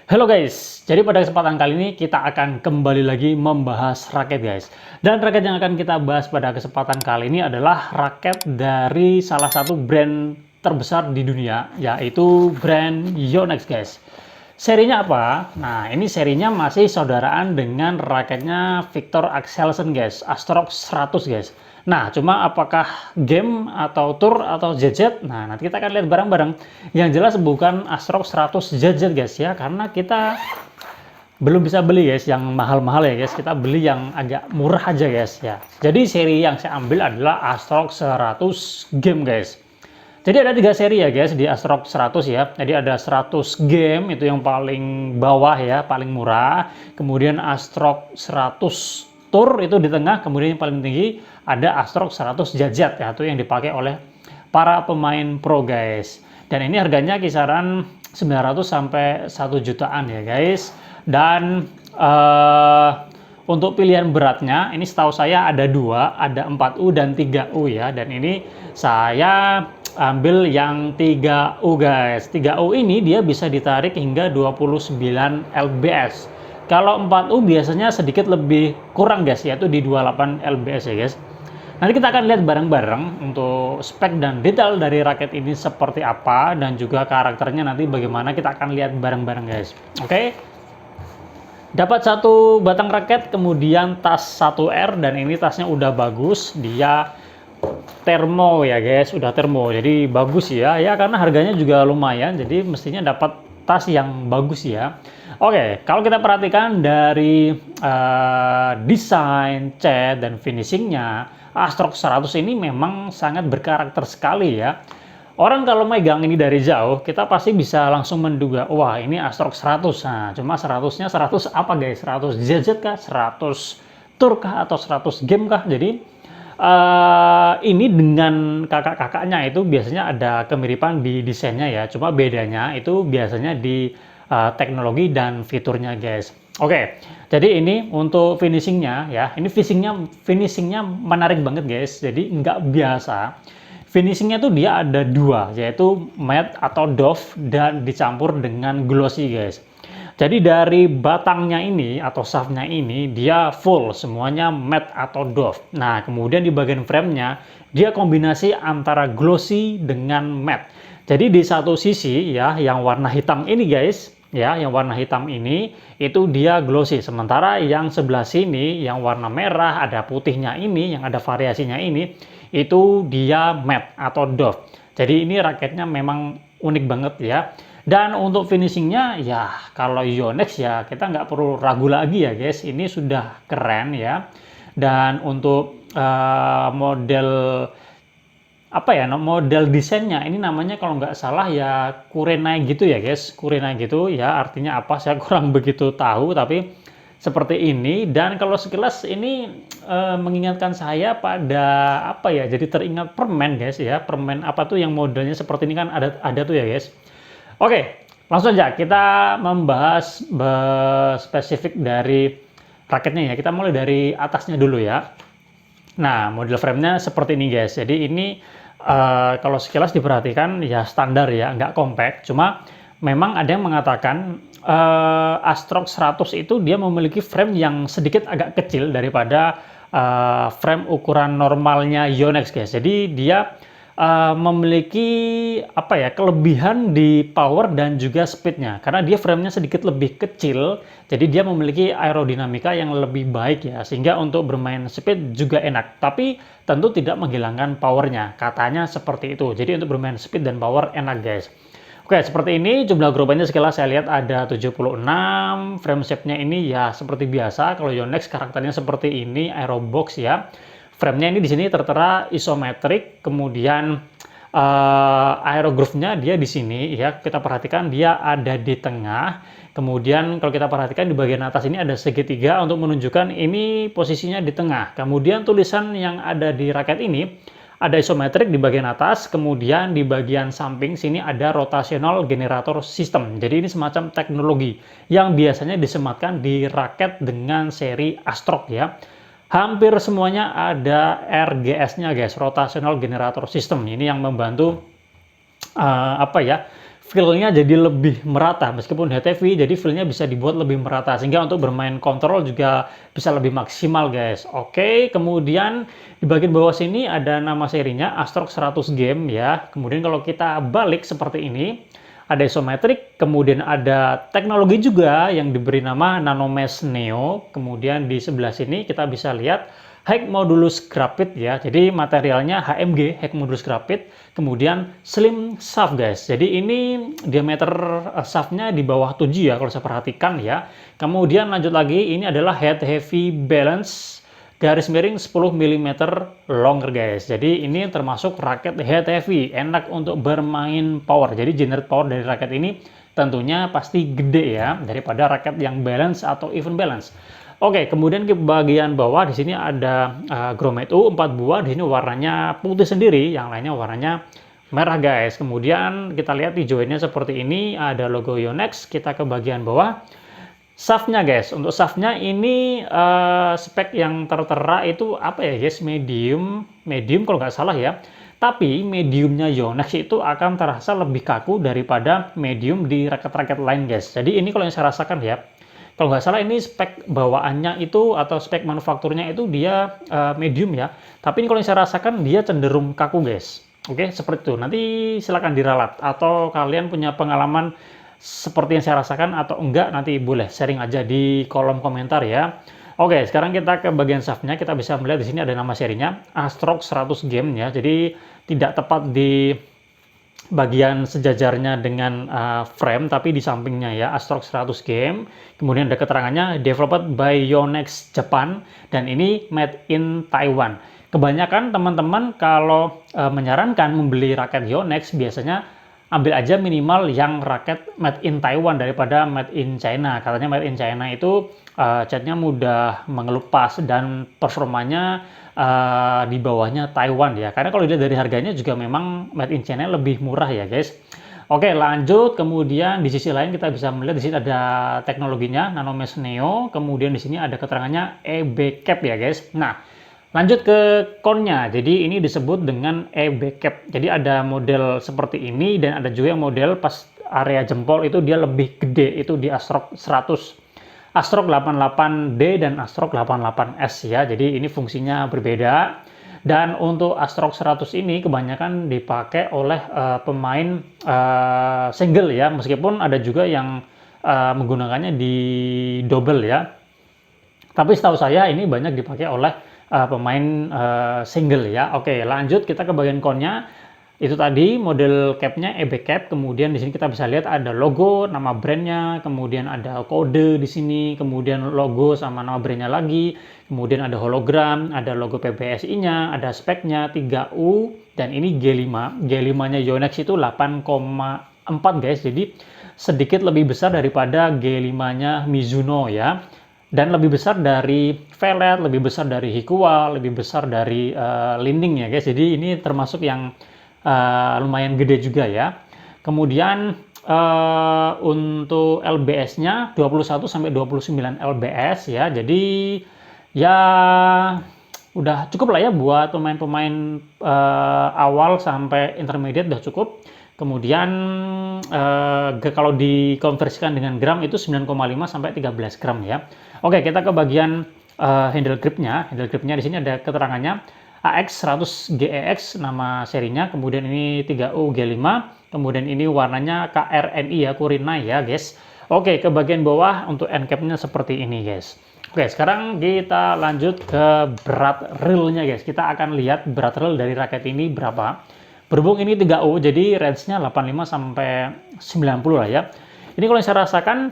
Halo guys, jadi pada kesempatan kali ini kita akan kembali lagi membahas raket guys. Dan raket yang akan kita bahas pada kesempatan kali ini adalah raket dari salah satu brand terbesar di dunia, yaitu brand Yonex guys. Serinya apa? Nah, ini serinya masih saudaraan dengan raketnya Victor Axelsen guys, Astrox 100 guys. Nah, cuma apakah game atau tour atau ZZ? Nah, nanti kita akan lihat bareng-bareng. Yang jelas bukan Astrox 100 ZZ guys ya, karena kita belum bisa beli guys yang mahal-mahal ya guys. Kita beli yang agak murah aja guys ya. Jadi seri yang saya ambil adalah Astrox 100 game guys. Jadi ada 3 seri ya guys di Astrox 100 ya. Jadi ada 100 game itu yang paling bawah ya, paling murah. Kemudian Astrox 100 Tour itu di tengah, kemudian yang paling tinggi ada Astrox 100 ZZ ya, itu yang dipakai oleh para pemain pro guys. Dan ini harganya kisaran 900 sampai 1 jutaan ya guys. Dan untuk pilihan beratnya ini setahu saya ada 2, ada 4U dan 3U ya. Dan ini saya ambil yang 3U guys. 3U ini dia bisa ditarik hingga 29 lbs. Kalau 4U biasanya sedikit lebih kurang guys, yaitu di 28 lbs ya guys. Nanti kita akan lihat bareng-bareng untuk spek dan detail dari raket ini seperti apa, dan juga karakternya nanti bagaimana, kita akan lihat bareng-bareng guys. Oke. Dapat satu batang raket, kemudian tas 1R, dan ini tasnya udah bagus, dia termo ya guys, udah termo, jadi bagus ya karena harganya juga lumayan, jadi mestinya dapat tas yang bagus ya. Oke, kalau kita perhatikan dari desain, cat, dan finishingnya, Astrox 100 ini memang sangat berkarakter sekali ya. Orang kalau megang ini dari jauh, kita pasti bisa langsung menduga, wah ini Astrox 100. Nah, cuma 100-nya 100 apa guys? 100 ZZ kah? 100 Tour kah? Atau 100 game kah? Jadi ini dengan kakak-kakaknya itu biasanya ada kemiripan di desainnya ya, cuma bedanya itu biasanya di teknologi dan fiturnya guys. Oke, jadi ini untuk finishingnya ya, ini finishingnya menarik banget guys, jadi nggak biasa. Finishingnya tuh dia ada 2, yaitu matte atau doff dan dicampur dengan glossy guys. Jadi dari batangnya ini atau shaftnya ini dia full semuanya matte atau doff. Nah, kemudian di bagian framenya dia kombinasi antara glossy dengan matte. Jadi di satu sisi ya yang warna hitam ini guys, ya yang warna hitam ini itu dia glossy. Sementara yang sebelah sini yang warna merah ada putihnya ini, yang ada variasinya ini, itu dia matte atau doff. Jadi ini raketnya memang unik banget ya. Dan untuk finishingnya ya kalau Yonex ya kita nggak perlu ragu lagi ya guys, ini sudah keren ya. Dan untuk model apa ya, model desainnya ini namanya kalau nggak salah ya kurenai gitu ya guys, kurenai gitu ya, artinya apa saya kurang begitu tahu, tapi seperti ini. Dan kalau sekilas ini mengingatkan saya pada apa ya, jadi teringat permen guys ya, permen apa tuh yang modelnya seperti ini kan ada tuh ya guys. Oke, langsung aja kita membahas spesifik dari raketnya ya. Kita mulai dari atasnya dulu ya. Nah, model framenya seperti ini guys. Jadi ini kalau sekilas diperhatikan ya standar ya, nggak compact. Cuma memang ada yang mengatakan Astrox 100 itu dia memiliki frame yang sedikit agak kecil daripada frame ukuran normalnya Yonex guys. Jadi dia memiliki apa ya, kelebihan di power dan juga speednya, karena dia framenya sedikit lebih kecil, jadi dia memiliki aerodinamika yang lebih baik ya, sehingga untuk bermain speed juga enak, tapi tentu tidak menghilangkan powernya, katanya seperti itu. Jadi untuk bermain speed dan power enak guys. Oke, seperti ini jumlah gerobannya sekilas saya lihat ada 76. Frame shape-nya ini ya seperti biasa, kalau Yonex karakternya seperti ini, aerobox ya. Framenya ini di sini tertera isometrik, kemudian aerogroove-nya dia di sini ya. Kita perhatikan dia ada di tengah. Kemudian kalau kita perhatikan di bagian atas ini ada segitiga untuk menunjukkan ini posisinya di tengah. Kemudian tulisan yang ada di raket ini ada isometrik di bagian atas, kemudian di bagian samping sini ada rotational generator system. Jadi ini semacam teknologi yang biasanya disematkan di raket dengan seri Astrox ya. Hampir semuanya ada RGS-nya guys, rotational generator system. Ini yang membantu apa ya, feel-nya jadi lebih merata, meskipun head heavy, jadi feel-nya bisa dibuat lebih merata, sehingga untuk bermain kontrol juga bisa lebih maksimal guys. Oke, kemudian di bagian bawah sini ada nama serinya Astrox 100 Game ya. Kemudian kalau kita balik seperti ini, ada isometrik, kemudian ada teknologi juga yang diberi nama Nanomesh Neo. Kemudian di sebelah sini kita bisa lihat High Modulus Graphite ya. Jadi materialnya HMG, High Modulus Graphite. Kemudian slim shaft guys. Jadi ini diameter shaftnya di bawah 7 ya kalau saya perhatikan ya. Kemudian lanjut lagi, ini adalah head heavy balance garis miring 10 mm longer guys. Jadi ini termasuk raket head heavy, enak untuk bermain power. Jadi generate power dari raket ini tentunya pasti gede ya daripada raket yang balance atau even balance. Oke, kemudian ke bagian bawah di sini ada grommet U 4 buah. Di sini warnanya putih sendiri, yang lainnya warnanya merah guys. Kemudian kita lihat di joinnya seperti ini, ada logo Yonex. Kita ke bagian bawah. Shaftnya guys, untuk shaftnya ini spek yang tertera itu apa ya guys, medium kalau nggak salah ya. Tapi mediumnya Yonex itu akan terasa lebih kaku daripada medium di raket-raket lain guys. Jadi ini kalau yang saya rasakan ya, kalau nggak salah ini spek bawaannya itu atau spek manufakturnya itu dia medium ya. Tapi ini kalau yang saya rasakan dia cenderung kaku guys. Oke, seperti itu. Nanti silakan diralat atau kalian punya pengalaman seperti yang saya rasakan atau enggak, nanti boleh sharing aja di kolom komentar ya. Oke, sekarang kita ke bagian shaftnya. Kita bisa melihat di sini ada nama serinya Astrox 100 Game ya. Jadi tidak tepat di bagian sejajarnya dengan frame, tapi di sampingnya ya, Astrox 100 Game. Kemudian ada keterangannya developed by Yonex Japan, dan ini made in Taiwan. Kebanyakan teman-teman kalau menyarankan membeli raket Yonex biasanya ambil aja minimal yang raket made in Taiwan daripada made in China. Katanya made in China itu catnya mudah mengelupas dan performanya di bawahnya Taiwan ya. Karena kalau dilihat dari harganya juga memang made in China lebih murah ya guys. Oke, lanjut. Kemudian di sisi lain kita bisa melihat di sini ada teknologinya Nanomesh Neo. Kemudian di sini ada keterangannya EB Cap ya guys. Nah, lanjut ke konnya. Jadi ini disebut dengan EB Cap. Jadi ada model seperti ini dan ada juga yang model pas area jempol itu dia lebih gede, itu di Astrox 100. Astrox 88D dan Astrox 88S ya. Jadi ini fungsinya berbeda. Dan untuk Astrox 100 ini kebanyakan dipakai oleh pemain single ya. Meskipun ada juga yang menggunakannya di double ya. Tapi setahu saya ini banyak dipakai oleh pemain single ya. Oke, lanjut kita ke bagian konnya. Itu tadi model capnya EB Cap. Kemudian di sini kita bisa lihat ada logo, nama brandnya, kemudian ada kode di sini, kemudian logo sama nama brandnya lagi, kemudian ada hologram, ada logo PBSI-nya, ada speknya 3U, dan ini G5. G5-nya Yonex itu 8,4 guys. Jadi sedikit lebih besar daripada G5-nya Mizuno ya. Dan lebih besar dari Velet, lebih besar dari Hikuwa, lebih besar dari Linding ya guys. Jadi ini termasuk yang lumayan gede juga ya. Kemudian untuk LBS-nya 21 sampai 29 LBS ya. Jadi ya udah cukup lah ya buat pemain-pemain awal sampai intermediate udah cukup. Kemudian kalau dikonversikan dengan gram itu 9,5 sampai 13 gram ya. Oke, kita ke bagian handle gripnya. Handle gripnya di sini ada keterangannya AX100 GEX nama serinya, kemudian ini 3U G5, kemudian ini warnanya KRNI ya, Kurinai ya guys. Oke, ke bagian bawah untuk end cap-nya seperti ini guys. Oke, sekarang kita lanjut ke berat reel-nya guys. Kita akan lihat berat reel dari raket ini berapa. Berhubung ini 3U, jadi range-nya 85 sampai 90 lah ya. Ini kalau yang saya rasakan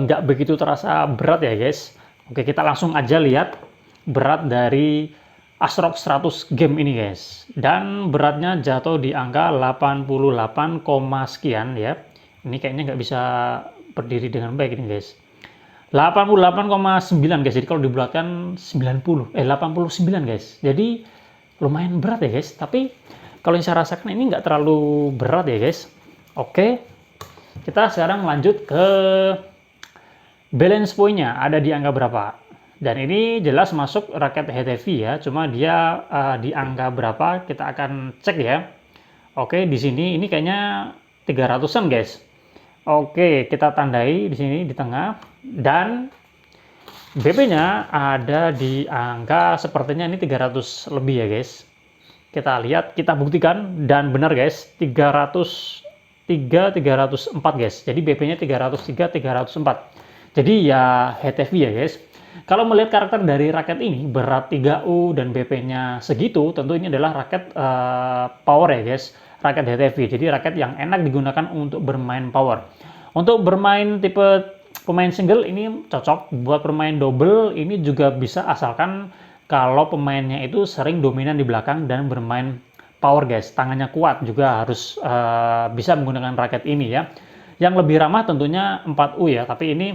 nggak begitu terasa berat ya guys. Oke, kita langsung aja lihat berat dari Astrox 100 Game ini guys. Dan beratnya jatuh di angka 88, sekian ya. Ini kayaknya nggak bisa berdiri dengan baik ini guys. 88,9 guys. Jadi kalau dibulatkan 89 guys. Jadi lumayan berat ya guys. Tapi kalau yang saya rasakan ini nggak terlalu berat ya guys. Oke, kita sekarang lanjut ke balance point-nya. Ada di angka berapa? Dan ini jelas masuk raket head heavy ya, cuma dia di angka berapa kita akan cek ya. Oke, di sini ini kayaknya 300-an, guys. Oke, kita tandai di sini di tengah, dan BP-nya ada di angka sepertinya ini 300 lebih ya, guys. Kita lihat, kita buktikan, dan benar, guys, 303, 304, guys. Jadi BP-nya 303, 304. Jadi ya HTV ya, guys. Kalau melihat karakter dari raket ini, berat 3U dan BP-nya segitu, tentu ini adalah raket power ya, guys. Raket HTV. Jadi raket yang enak digunakan untuk bermain power. Untuk bermain tipe pemain single ini cocok, buat bermain double ini juga bisa, asalkan kalau pemainnya itu sering dominan di belakang dan bermain power, guys. Tangannya kuat, juga harus bisa menggunakan raket ini ya. Yang lebih ramah tentunya 4U ya, tapi ini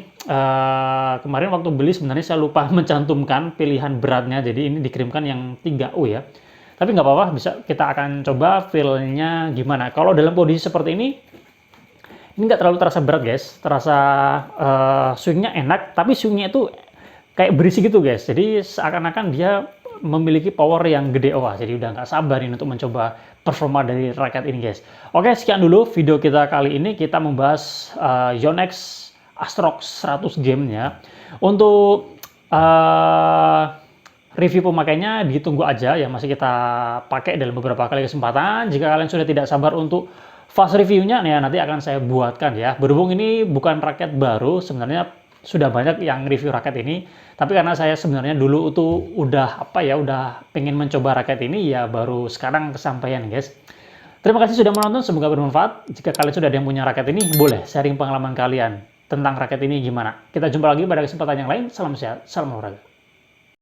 kemarin waktu beli sebenarnya saya lupa mencantumkan pilihan beratnya, jadi ini dikirimkan yang 3U ya. Tapi nggak apa-apa, bisa, kita akan coba feel-nya gimana. Kalau dalam kondisi seperti ini nggak terlalu terasa berat, guys. Terasa swingnya enak, tapi swingnya itu kayak berisi gitu, guys. Jadi seakan-akan dia memiliki power yang gede. Wah, jadi udah nggak sabar ini untuk mencoba performa dari raket ini, guys. Oke, sekian dulu video kita kali ini. Kita membahas Yonex Astrox 100 game-nya. Untuk review pemakainya ditunggu aja, yang masih kita pakai dalam beberapa kali kesempatan. Jika kalian sudah tidak sabar untuk fast reviewnya, ya nanti akan saya buatkan ya. Berhubung ini bukan raket baru, sebenarnya sudah banyak yang review raket ini, tapi karena saya sebenarnya dulu itu udah udah pengen mencoba raket ini, ya baru sekarang kesampaian, guys. Terima kasih sudah menonton, semoga bermanfaat. Jika kalian sudah ada yang punya raket ini, boleh sharing pengalaman kalian tentang raket ini gimana. Kita jumpa lagi pada kesempatan yang lain. Salam sehat, salam olahraga.